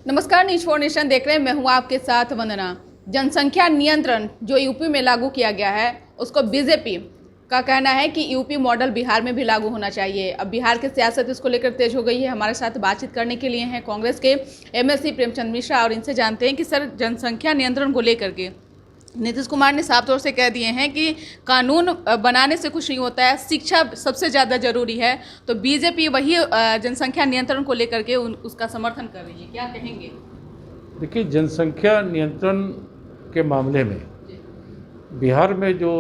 नमस्कार, news 4 nation देख रहे हैं। मैं हूं आपके साथ वंदना। जनसंख्या नियंत्रण जो यूपी में लागू किया गया है, उसको बीजेपी का कहना है कि यूपी मॉडल बिहार में भी लागू होना चाहिए। अब बिहार की सियासत इसको लेकर तेज हो गई है। हमारे साथ बातचीत करने के लिए हैं कांग्रेस के एमएलसी प्रेमचंद मिश्रा, और इनसे जानते हैं कि सर, जनसंख्या नियंत्रण को लेकर के नीतीश कुमार ने साफ तौर से कह दिए हैं कि कानून बनाने से कुछ नहीं होता है, शिक्षा सबसे ज़्यादा जरूरी है। तो बीजेपी वही जनसंख्या नियंत्रण को लेकर के उसका समर्थन कर रही है। क्या कहेंगे? देखिए, जनसंख्या नियंत्रण के मामले में बिहार में जो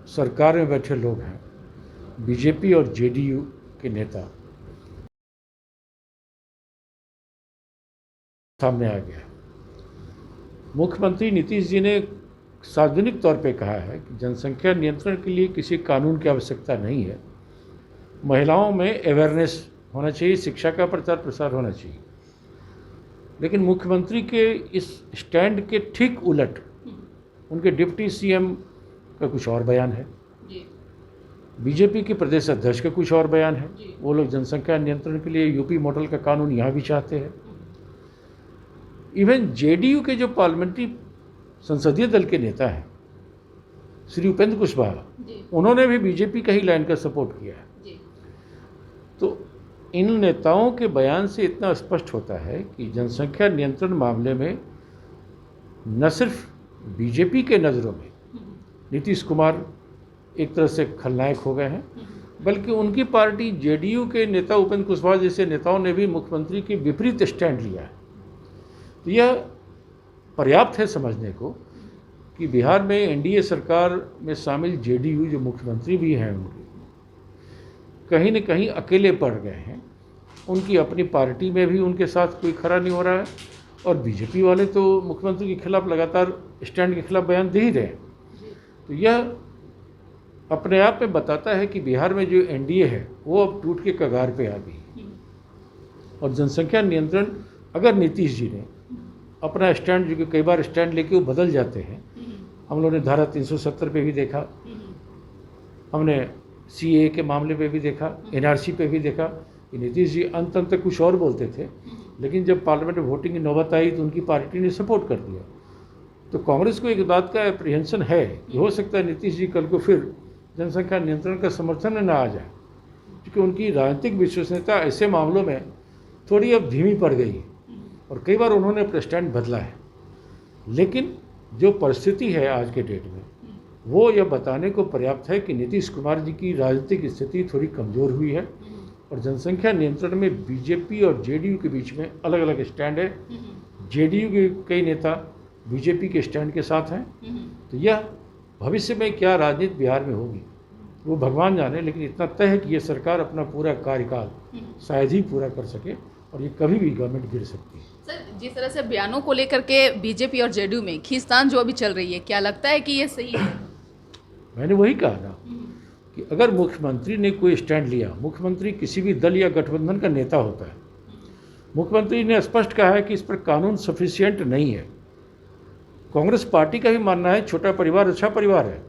सरकार में बैठे लोग हैं, बीजेपी और जेडीयू के नेता, सामने आ गया। मुख्यमंत्री नीतीश जी ने सार्वजनिक तौर पे कहा है कि जनसंख्या नियंत्रण के लिए किसी कानून की आवश्यकता नहीं है। महिलाओं में अवेयरनेस होना चाहिए, शिक्षा का प्रचार प्रसार होना चाहिए। लेकिन मुख्यमंत्री के इस स्टैंड के ठीक उलट उनके डिप्टी सीएम का कुछ और बयान है, बीजेपी के प्रदेश अध्यक्ष का कुछ और बयान है। वो लोग जनसंख्या नियंत्रण के लिए यूपी मॉडल का कानून यहाँ भी चाहते हैं। इवन जेडीयू के जो पार्लियामेंट्री संसदीय दल के नेता हैं श्री उपेंद्र कुशवाहा, उन्होंने भी बीजेपी का ही लाइन का सपोर्ट किया है। तो इन नेताओं के बयान से इतना स्पष्ट होता है कि जनसंख्या नियंत्रण मामले में न सिर्फ बीजेपी के नज़रों में नीतीश कुमार एक तरह से खलनायक हो गए हैं, बल्कि उनकी पार्टी जेडीयू के नेता उपेंद्र कुशवाहा जैसे नेताओं ने भी मुख्यमंत्री के विपरीत स्टैंड लिया है। तो यह पर्याप्त है समझने को कि बिहार में एनडीए सरकार में शामिल जेडीयू जो मुख्यमंत्री भी हैं, उनके कहीं न कहीं अकेले पड़ गए हैं। उनकी अपनी पार्टी में भी उनके साथ कोई खड़ा नहीं हो रहा है, और बीजेपी वाले तो मुख्यमंत्री के खिलाफ लगातार स्टैंड के खिलाफ बयान दे ही रहे हैं। तो यह अपने आप में बताता है कि बिहार में जो एनडीए है वो अब टूट के कगार पे आ गई। और जनसंख्या नियंत्रण, अगर नीतीश जी ने अपना स्टैंड, जो कि कई बार स्टैंड लेके वो बदल जाते हैं, हम लोगों ने धारा 370 पे भी देखा, हमने सीए के मामले पे भी देखा, एनआरसी पे भी देखा कि नीतीश जी अंत तक कुछ और बोलते थे, लेकिन जब पार्लियामेंट में वोटिंग की नौबत आई तो उनकी पार्टी ने सपोर्ट कर दिया। तो कांग्रेस को एक बात का एप्रीहेंशन है कि हो सकता है नीतीश जी कल को फिर जनसंख्या नियंत्रण का समर्थन में ना आ जाए, क्योंकि उनकी राजनीतिक विश्वसनीयता ऐसे मामलों में थोड़ी अब धीमी पड़ गई है और कई बार उन्होंने अपना स्टैंड बदला है। लेकिन जो परिस्थिति है आज के डेट में, वो यह बताने को पर्याप्त है कि नीतीश कुमार जी की राजनीतिक स्थिति थोड़ी कमज़ोर हुई है, और जनसंख्या नियंत्रण में बीजेपी और जेडीयू के बीच में अलग अलग स्टैंड है। जेडीयू के कई नेता बीजेपी के स्टैंड के साथ हैं। तो यह भविष्य में क्या राजनीति बिहार में होगी वो भगवान जाने, लेकिन इतना तय है कि ये सरकार अपना पूरा कार्यकाल शायद ही पूरा कर सके, और ये कभी भी गवर्नमेंट गिर सकती है। सर, जिस तरह से बयानों को लेकर के बीजेपी और जेडीयू में खींचतान जो अभी चल रही है, क्या लगता है कि ये सही है? मैंने वही कहा ना कि अगर मुख्यमंत्री ने कोई स्टैंड लिया, मुख्यमंत्री किसी भी दल या गठबंधन का नेता होता है, मुख्यमंत्री ने स्पष्ट कहा है कि इस पर कानून सफिशिएंट नहीं है। कांग्रेस पार्टी का भी मानना है छोटा परिवार अच्छा परिवार है।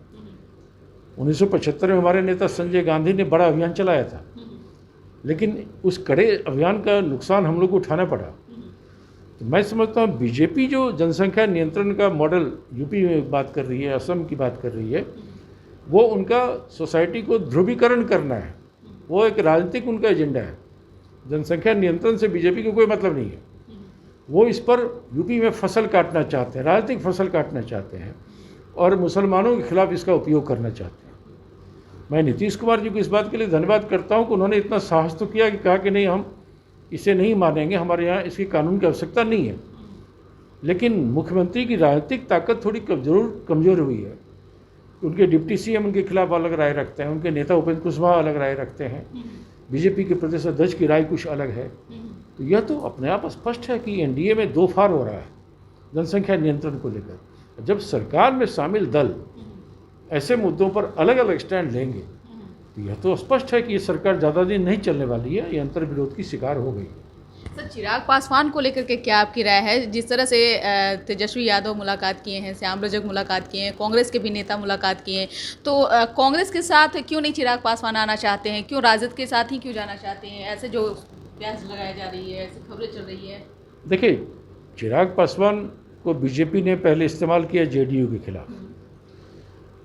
1975 में हमारे नेता संजय गांधी ने बड़ा अभियान चलाया था, लेकिन उस कड़े अभियान का नुकसान हम लोग को उठाना पड़ा। तो मैं समझता हूँ बीजेपी जो जनसंख्या नियंत्रण का मॉडल यूपी में बात कर रही है, असम की बात कर रही है, वो उनका सोसाइटी को ध्रुवीकरण करना है। वो एक राजनीतिक उनका एजेंडा है। जनसंख्या नियंत्रण से बीजेपी को कोई मतलब नहीं है। वो इस पर यूपी में फसल काटना चाहते हैं, राजनीतिक फसल काटना चाहते हैं, और मुसलमानों के खिलाफ इसका उपयोग करना चाहते हैं। मैं नीतीश कुमार जी को इस बात के लिए धन्यवाद करता हूं कि उन्होंने इतना साहस तो किया कि कहा कि नहीं, हम इसे नहीं मानेंगे, हमारे यहाँ इसकी कानून की आवश्यकता नहीं है। लेकिन मुख्यमंत्री की राजनीतिक ताकत थोड़ी कमज़ोर हुई है। उनके डिप्टी सीएम उनके खिलाफ अलग राय रखते हैं, उनके नेता उपेंद्र कुशवाहा अलग राय रखते हैं, बीजेपी के प्रदेश अध्यक्ष की राय कुछ अलग है। तो यह तो अपने आप स्पष्ट है कि एनडीए में दो फार हो रहा है जनसंख्या नियंत्रण को लेकर। जब सरकार में शामिल दल ऐसे मुद्दों पर अलग अलग स्टैंड लेंगे, तो यह तो स्पष्ट है कि ये सरकार ज़्यादा दिन नहीं चलने वाली है, ये अंतर विरोध की शिकार हो गई है। सर, चिराग पासवान को लेकर के क्या आपकी राय है? जिस तरह से तेजस्वी यादव मुलाकात किए हैं, श्याम रजक मुलाकात किए हैं, कांग्रेस के भी नेता मुलाकात किए हैं, तो कांग्रेस के साथ क्यों नहीं चिराग पासवान आना चाहते हैं? क्यों राजद के साथ ही क्यों जाना चाहते हैं? ऐसे जो प्यास लगाई जा रही है, ऐसी खबरें चल रही है। देखिए, चिराग पासवान को बीजेपी ने पहले इस्तेमाल किया जेडीयू के खिलाफ,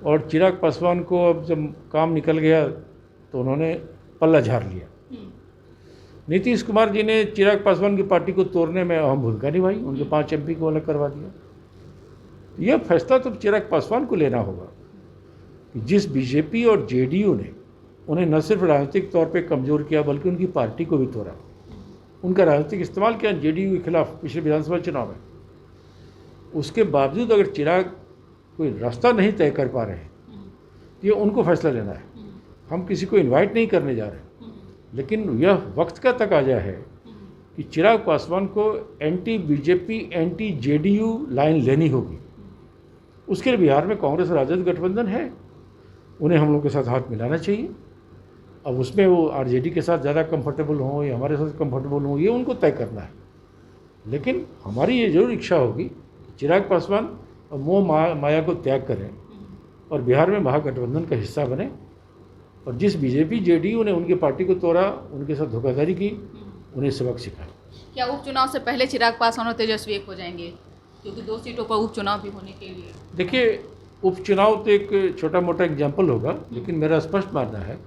और चिराग पासवान को अब जब काम निकल गया तो उन्होंने पल्ला झाड़ लिया। नीतीश कुमार जी ने चिराग पासवान की पार्टी को तोड़ने में अहम भूमिका निभाई, उनके 5 MP को अलग करवा दिया। यह फैसला तो चिराग पासवान को लेना होगा कि जिस बीजेपी और जेडीयू ने उन्हें न सिर्फ राजनीतिक तौर पे कमज़ोर किया बल्कि उनकी पार्टी को भी तोड़ा, उनका राजनीतिक इस्तेमाल किया जेडीयू के खिलाफ पिछले विधानसभा चुनाव में, उसके बावजूद अगर चिराग कोई रास्ता नहीं तय कर पा रहे हैं तो ये उनको फैसला लेना है। हम किसी को इनवाइट नहीं करने जा रहे, लेकिन यह वक्त का तकाजा है कि चिराग पासवान को anti BJP anti JDU line लेनी होगी। उसके लिए बिहार में कांग्रेस और राजद गठबंधन है, उन्हें हम लोग के साथ हाथ मिलाना चाहिए। अब उसमें वो आरजेडी के साथ ज़्यादा कंफर्टेबल हों या हमारे साथ कंफर्टेबल हों, ये उनको तय करना है। लेकिन हमारी ये जरूर इच्छा होगी कि चिराग पासवान मोह माया को त्याग करें और बिहार में महागठबंधन का हिस्सा बने, और जिस बीजेपी जेडीयू ने उनकी पार्टी को तोड़ा, उनके साथ धोखाधड़ी की, उन्हें सबक सिखाए। क्या उपचुनाव से पहले चिराग पासवान और तेजस्वी एक हो जाएंगे, क्योंकि 2 सीटों पर उपचुनाव भी होने के लिए? देखिए, उपचुनाव तो एक छोटा मोटा एग्जाम्पल होगा, लेकिन मेरा स्पष्ट मानना है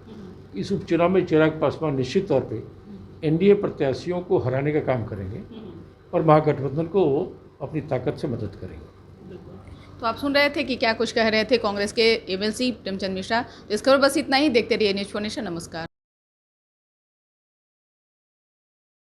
कि इस उपचुनाव में चिराग पासवान निश्चित तौर पे एनडीए प्रत्याशियों को हराने का काम करेंगे और महागठबंधन को अपनी ताकत से मदद करेंगे। तो आप सुन रहे थे कि क्या कुछ कह रहे थे कांग्रेस के एमएलसी प्रेमचंद मिश्रा। तो इस खबर बस इतना ही। देखते रहिए न्यूज़ 4 नेशन। नमस्कार।